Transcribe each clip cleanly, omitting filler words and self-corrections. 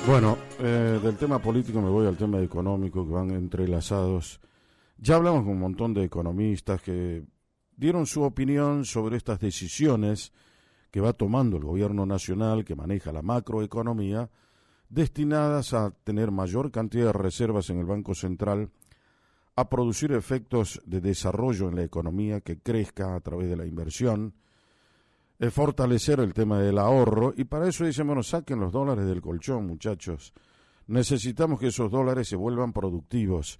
Bueno, del tema político me voy al tema económico, que van entrelazados. Ya hablamos con un montón de economistas que dieron su opinión sobre estas decisiones que va tomando el gobierno nacional, que maneja la macroeconomía, destinadas a tener mayor cantidad de reservas en el Banco Central, a producir efectos de desarrollo en la economía que crezca a través de la inversión, fortalecer el tema del ahorro, y para eso dicen, bueno, saquen los dólares del colchón, muchachos. Necesitamos que esos dólares se vuelvan productivos.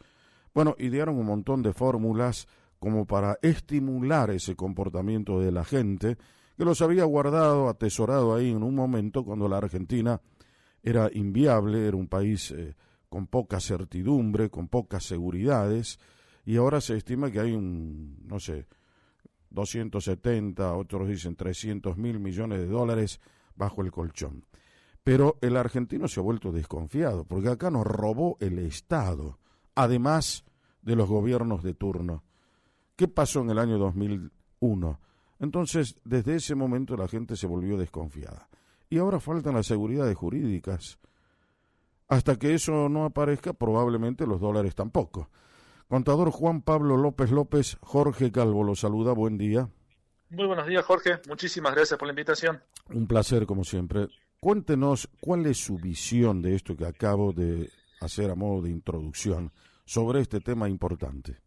Bueno, idearon un montón de fórmulas como para estimular ese comportamiento de la gente, que los había guardado, atesorado ahí en un momento cuando la Argentina era inviable, era un país con poca certidumbre, con pocas seguridades, y ahora se estima que hay un, no sé, 270, otros dicen 300.000 millones de dólares bajo el colchón. Pero el argentino se ha vuelto desconfiado, porque acá nos robó el Estado, además de los gobiernos de turno. ¿Qué pasó en el año 2001? Entonces, desde ese momento la gente se volvió desconfiada. Y ahora faltan las seguridades jurídicas. Hasta que eso no aparezca, probablemente los dólares tampoco. Contador Juan Pablo López López, Jorge Calvo lo saluda, buen día. Muy buenos días, Jorge, muchísimas gracias por la invitación. Un placer, como siempre. Cuéntenos cuál es su visión de esto que acabo de hacer a modo de introducción sobre este tema importante.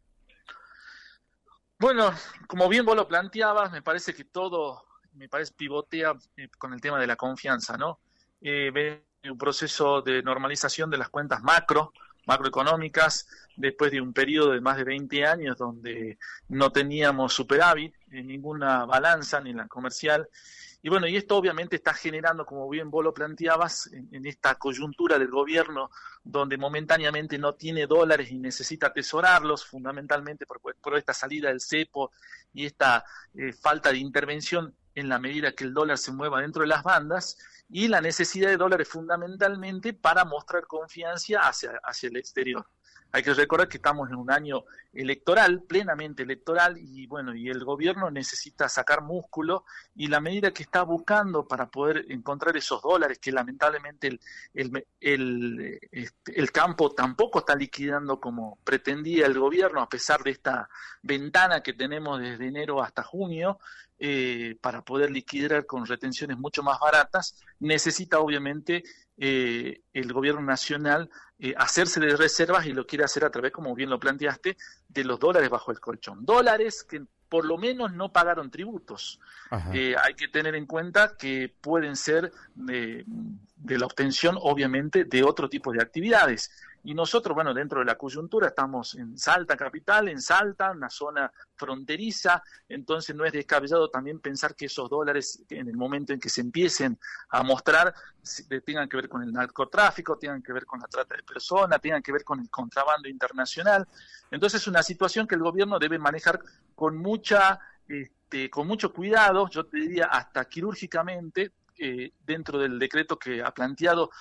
Bueno, como bien vos lo planteabas, me parece que todo, pivotea con el tema de la confianza, ¿no? Ve un proceso de normalización de las cuentas macroeconómicas, después de un periodo de más de 20 años donde no teníamos superávit en ninguna balanza, ni en la comercial. Y bueno, y esto obviamente está generando, como bien vos lo planteabas, en esta coyuntura del gobierno donde momentáneamente no tiene dólares y necesita atesorarlos, fundamentalmente por esta salida del cepo y esta falta de intervención en la medida que el dólar se mueva dentro de las bandas, y la necesidad de dólares fundamentalmente para mostrar confianza hacia el exterior. Hay que recordar que estamos en un año electoral, plenamente electoral, y bueno, y el gobierno necesita sacar músculo, y la medida que está buscando para poder encontrar esos dólares, que lamentablemente el campo tampoco está liquidando como pretendía el gobierno, a pesar de esta ventana que tenemos desde enero hasta junio, para poder liquidar con retenciones mucho más baratas, necesita obviamente el gobierno nacional hacerse de reservas, y lo quiere hacer a través, como bien lo planteaste, de los dólares bajo el colchón. Dólares que por lo menos no pagaron tributos. Hay que tener en cuenta que pueden ser de la obtención, obviamente, de otro tipo de actividades. Y nosotros, bueno, dentro de la coyuntura estamos en Salta capital, en Salta, una zona fronteriza, entonces no es descabellado también pensar que esos dólares, en el momento en que se empiecen a mostrar, tengan que ver con el narcotráfico, tengan que ver con la trata de personas, tengan que ver con el contrabando internacional. Entonces es una situación que el gobierno debe manejar con mucho cuidado, yo te diría hasta quirúrgicamente, dentro del decreto que ha planteado.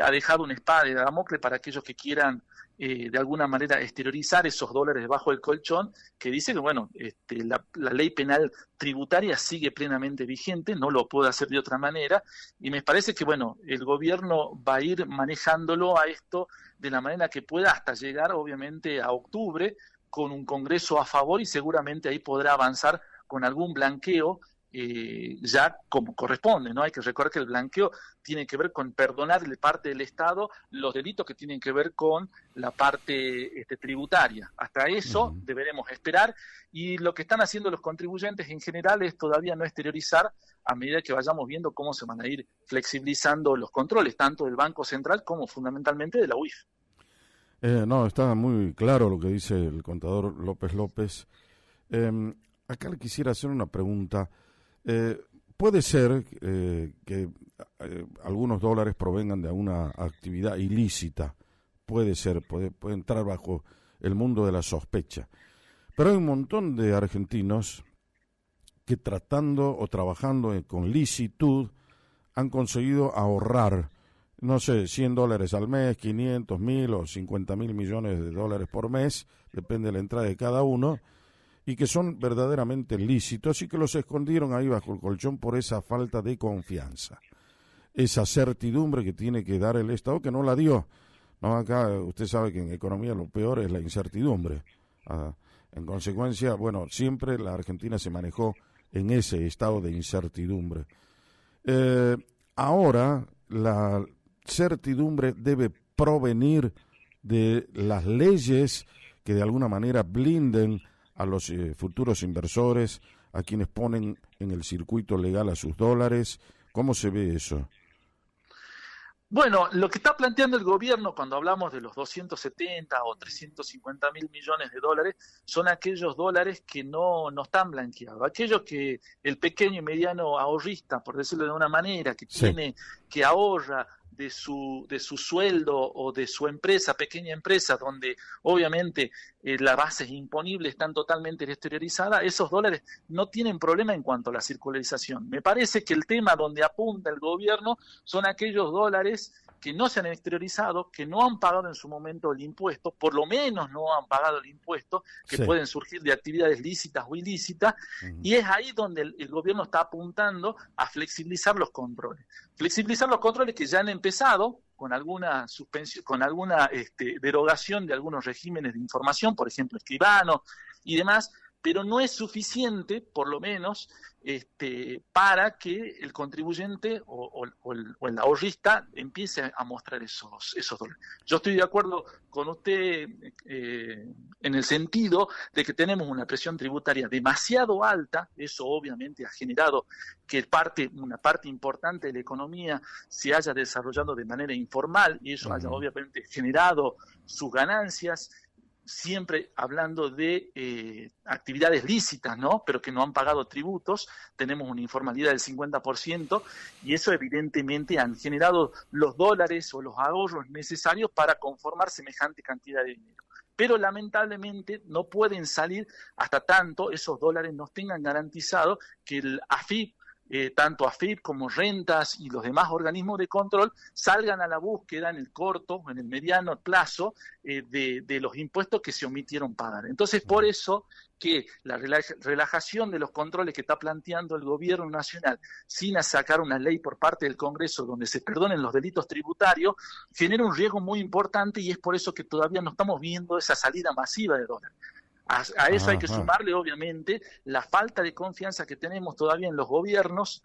Ha dejado una espada de Damocles para aquellos que quieran de alguna manera exteriorizar esos dólares debajo del colchón, que dice que bueno, la ley penal tributaria sigue plenamente vigente, no lo puede hacer de otra manera, y me parece que bueno, el gobierno va a ir manejándolo a esto de la manera que pueda, hasta llegar obviamente a octubre con un Congreso a favor, y seguramente ahí podrá avanzar con algún blanqueo ya como corresponde, ¿no? Hay que recordar que el blanqueo tiene que ver con perdonarle parte del Estado los delitos que tienen que ver con la parte tributaria. Hasta eso deberemos esperar, y lo que están haciendo los contribuyentes en general es todavía no exteriorizar, a medida que vayamos viendo cómo se van a ir flexibilizando los controles, tanto del Banco Central como fundamentalmente de la UIF. No, está muy claro lo que dice el contador López López. Acá le quisiera hacer una pregunta. Puede ser que algunos dólares provengan de alguna actividad ilícita, puede ser, puede entrar bajo el mundo de la sospecha, pero hay un montón de argentinos que tratando o trabajando con licitud han conseguido ahorrar, no sé, $100 al mes, 500, 1.000 o 50.000 millones de dólares por mes, depende de la entrada de cada uno, y que son verdaderamente lícitos y que los escondieron ahí bajo el colchón por esa falta de confianza. esa certidumbre que tiene que dar el Estado, que no la dio. No, acá usted sabe que en economía lo peor es la incertidumbre. En consecuencia, bueno, siempre la Argentina se manejó en ese estado de incertidumbre. Ahora, la certidumbre debe provenir de las leyes que de alguna manera blinden a los futuros inversores, a quienes ponen en el circuito legal a sus dólares. ¿Cómo se ve eso? Bueno, lo que está planteando el gobierno cuando hablamos de los 270 o 350 mil millones de dólares son aquellos dólares que no están blanqueados, aquellos que el pequeño y mediano ahorrista, por decirlo de una manera, Sí. que ahorra de su sueldo o de su empresa, pequeña empresa, donde obviamente las bases imponibles están totalmente exteriorizadas, esos dólares no tienen problema en cuanto a la circularización. Me parece que el tema donde apunta el gobierno son aquellos dólares que no se han exteriorizado, que no han pagado en su momento el impuesto, por lo menos no han pagado el impuesto, que Sí. pueden surgir de actividades lícitas o ilícitas, Ujú. y es ahí donde el gobierno está apuntando a flexibilizar los controles. Flexibilizar los controles que ya han empezado con alguna suspensión, con alguna derogación de algunos regímenes de información, por ejemplo, escribano y demás, pero no es suficiente, por lo menos, para que el contribuyente o el ahorrista empiece a mostrar esos dólares. Yo estoy de acuerdo con usted en el sentido de que tenemos una presión tributaria demasiado alta, eso obviamente ha generado que una parte importante de la economía se haya desarrollado de manera informal y eso haya Ujú. obviamente generado sus ganancias, siempre hablando de actividades lícitas, ¿no? Pero que no han pagado tributos, tenemos una informalidad del 50% y eso evidentemente han generado los dólares o los ahorros necesarios para conformar semejante cantidad de dinero. Pero lamentablemente no pueden salir hasta tanto esos dólares nos tengan garantizado que el AFIP, tanto AFIP como rentas y los demás organismos de control salgan a la búsqueda en el corto, en el mediano plazo de los impuestos que se omitieron pagar. Entonces, por eso que la relajación de los controles que está planteando el gobierno nacional sin sacar una ley por parte del Congreso donde se perdonen los delitos tributarios genera un riesgo muy importante y es por eso que todavía no estamos viendo esa salida masiva de dólares. A eso hay que Ajá. sumarle, obviamente, la falta de confianza que tenemos todavía en los gobiernos.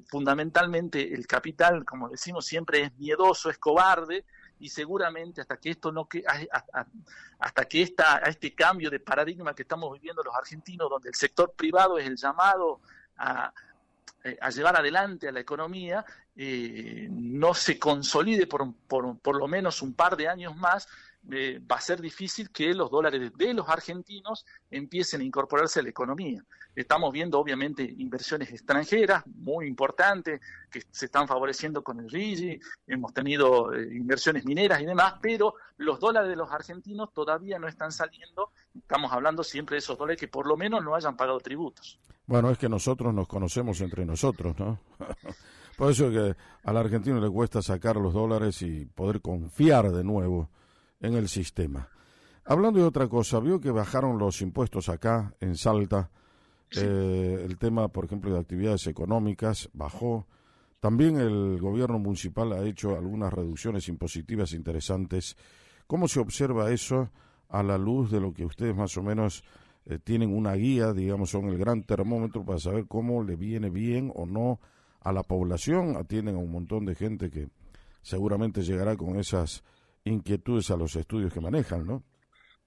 Fundamentalmente el capital, como decimos siempre, es miedoso, es cobarde, y seguramente hasta que esto no hasta que este cambio de paradigma que estamos viviendo los argentinos, donde el sector privado es el llamado a llevar adelante a la economía, no se consolide por lo menos un par de años más, va a ser difícil que los dólares de los argentinos empiecen a incorporarse a la economía. Estamos viendo obviamente inversiones extranjeras muy importantes que se están favoreciendo con el RIGI, hemos tenido inversiones mineras y demás, pero los dólares de los argentinos todavía no están saliendo, estamos hablando siempre de esos dólares que por lo menos no hayan pagado tributos. Bueno, es que nosotros nos conocemos entre nosotros, ¿no? Por eso es que al argentino le cuesta sacar los dólares y poder confiar de nuevo en el sistema. Hablando de otra cosa, vio que bajaron los impuestos acá en Salta. Sí. El tema, por ejemplo, de actividades económicas bajó. También el gobierno municipal ha hecho algunas reducciones impositivas interesantes. ¿Cómo se observa eso a la luz de lo que ustedes más o menos tienen una guía, digamos, son el gran termómetro para saber cómo le viene bien o no a la población? Atienden a un montón de gente que seguramente llegará con esas inquietudes a los estudios que manejan, ¿no?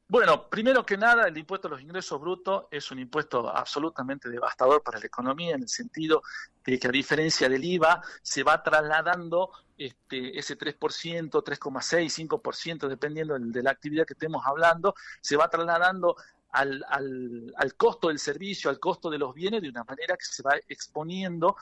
Bueno, primero que nada, el impuesto a los ingresos brutos es un impuesto absolutamente devastador para la economía en el sentido de que a diferencia del IVA se va trasladando ese 3%, 3,6, 5%, dependiendo de la actividad que estemos hablando, se va trasladando al costo del servicio, al costo de los bienes de una manera que se va exponiendo,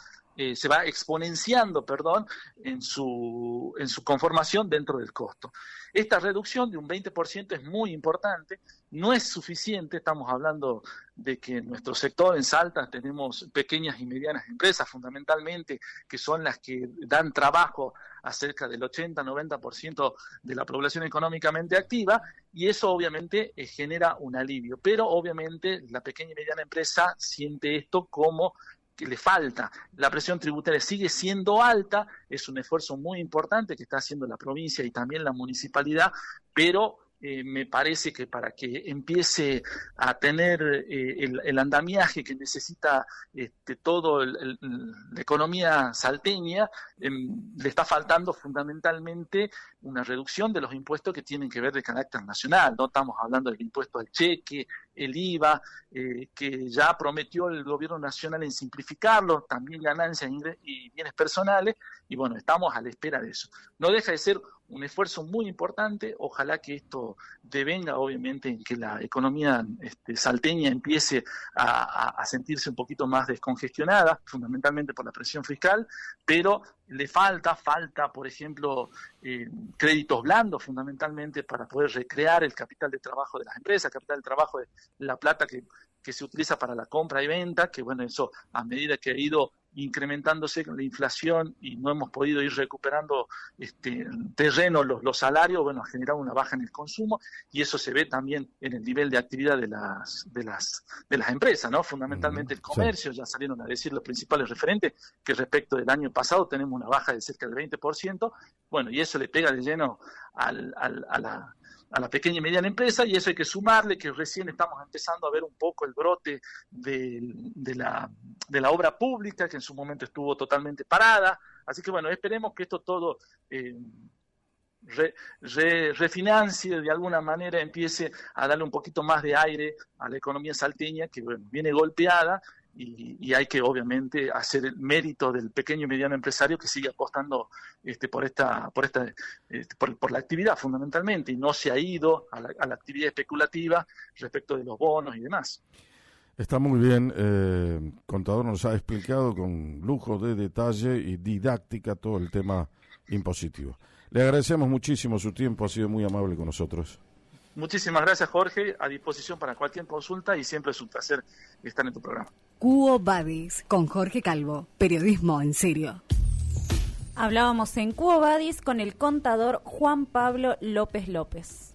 se va exponenciando, perdón, en su conformación dentro del costo. Esta reducción de un 20% es muy importante, no es suficiente, estamos hablando de que en nuestro sector en Salta tenemos pequeñas y medianas empresas fundamentalmente, que son las que dan trabajo a cerca del 80-90% de la población económicamente activa, y eso obviamente genera un alivio, pero obviamente la pequeña y mediana empresa siente esto como que le falta. La presión tributaria sigue siendo alta, es un esfuerzo muy importante que está haciendo la provincia y también la municipalidad, pero me parece que para que empiece a tener el andamiaje que necesita todo la economía salteña, le está faltando fundamentalmente una reducción de los impuestos que tienen que ver de carácter nacional. No estamos hablando del impuesto al cheque, el IVA, que ya prometió el gobierno nacional en simplificarlo, también ganancias y bienes personales, y bueno, estamos a la espera de eso. No deja de ser un esfuerzo muy importante, ojalá que esto devenga obviamente en que la economía salteña empiece a sentirse un poquito más descongestionada, fundamentalmente por la presión fiscal, pero le falta, por ejemplo, créditos blandos fundamentalmente para poder recrear el capital de trabajo de las empresas, capital de trabajo de la plata que se utiliza para la compra y venta, que bueno, eso a medida que ha ido incrementándose la inflación y no hemos podido ir recuperando terreno, los salarios, bueno, ha generado una baja en el consumo y eso se ve también en el nivel de actividad de las empresas, ¿no? Fundamentalmente el comercio, ya salieron a decir los principales referentes que respecto del año pasado tenemos una baja de cerca del 20%, bueno, y eso le pega de lleno a la pequeña y mediana empresa, y eso hay que sumarle que recién estamos empezando a ver un poco el brote de la obra pública, que en su momento estuvo totalmente parada. Así que bueno, esperemos que esto todo refinancie de alguna manera, empiece a darle un poquito más de aire a la economía salteña, que bueno, viene golpeada, y hay que obviamente hacer el mérito del pequeño y mediano empresario que sigue apostando por la actividad fundamentalmente, y no se ha ido a la actividad especulativa respecto de los bonos y demás. Está muy bien, contador, nos ha explicado con lujo de detalle y didáctica todo el tema impositivo. Le agradecemos muchísimo su tiempo, ha sido muy amable con nosotros. Muchísimas gracias, Jorge, a disposición para cualquier consulta y siempre es un placer estar en tu programa. Quo Vadis, con Jorge Calvo, periodismo en serio. Hablábamos en Quo Vadis con el contador Juan Pablo López López.